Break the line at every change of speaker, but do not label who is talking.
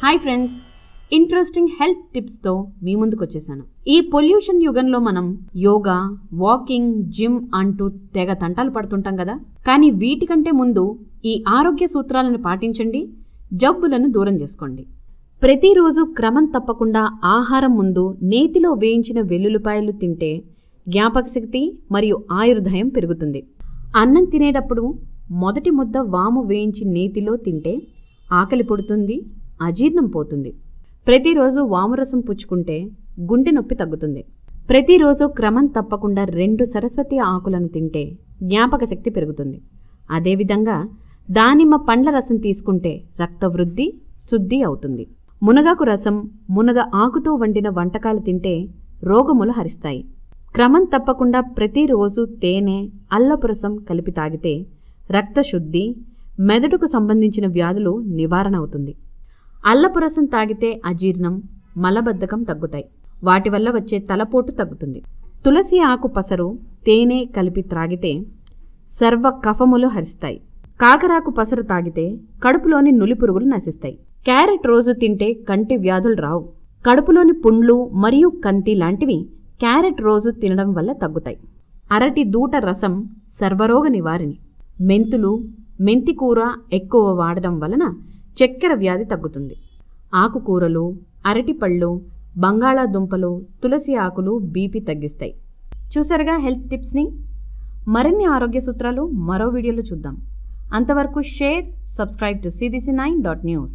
Hi friends, interesting health టిప్స్తో మీ ముందుకు వచ్చేసాను. ఈ పొల్యూషన్ యుగంలో మనం యోగా, వాకింగ్, జిమ్ అంటూ తెగ తంటాలు పడుతుంటాం కదా. కానీ వీటికంటే ముందు ఈ ఆరోగ్య సూత్రాలను పాటించండి, జబ్బులను దూరం చేసుకోండి. ప్రతిరోజు క్రమం తప్పకుండా ఆహారం ముందు నేతిలో వేయించిన వెల్లుల్లిపాయలు తింటే జ్ఞాపక శక్తి మరియు ఆయుర్దాయం పెరుగుతుంది. అన్నం తినేటప్పుడు మొదటి ముద్ద వాము వేయించి నేతిలో తింటే ఆకలి పుడుతుంది, అజీర్ణం పోతుంది. ప్రతిరోజు వామురసం పుచ్చుకుంటే గుండె నొప్పి తగ్గుతుంది. ప్రతిరోజు క్రమం తప్పకుండా 2 సరస్వతి ఆకులను తింటే జ్ఞాపక శక్తి పెరుగుతుంది. అదేవిధంగా దానిమ్మ పండ్ల రసం తీసుకుంటే రక్త వృద్ధి, శుద్ధి అవుతుంది. మునగాకు రసం, మునగ ఆకుతో వండిన వంటకాలు తింటే రోగములు హరిస్తాయి. క్రమం తప్పకుండా ప్రతిరోజు తేనె, అల్లపు రసం కలిపి తాగితే రక్త శుద్ధి, మెదడుకు సంబంధించిన వ్యాధులు నివారణ అవుతుంది. అల్లపు రసం తాగితే అజీర్ణం, మలబద్ధకం తగ్గుతాయి. వాటి వల్ల వచ్చే తలపోటు తగ్గుతుంది. తులసి ఆకు పసరు, తేనె కలిపి త్రాగితే సర్వ కఫములు హరిస్తాయి. కాకరాకు పసరు తాగితే కడుపులోని నులిపురుగులు నశిస్తాయి. క్యారెట్ రోజు తింటే కంటి వ్యాధులు రావు. కడుపులోని పుండ్లు మరియు కంతి లాంటివి క్యారెట్ రోజు తినడం వల్ల తగ్గుతాయి. అరటి దూట రసం సర్వరోగ నివారిణి. మెంతులు, మెంతికూర ఎక్కువ వాడడం వలన చక్కెర వ్యాధి తగ్గుతుంది. ఆకుకూరలు, అరటిపళ్ళు, బంగాళాదుంపలు, తులసి ఆకులు బీపీ తగ్గిస్తాయి. చూసారుగా హెల్త్ టిప్స్ని. మరిన్ని ఆరోగ్య సూత్రాలు మరో వీడియోలో చూద్దాం. అంతవరకు షేర్, సబ్స్క్రైబ్ టు cbc9.news.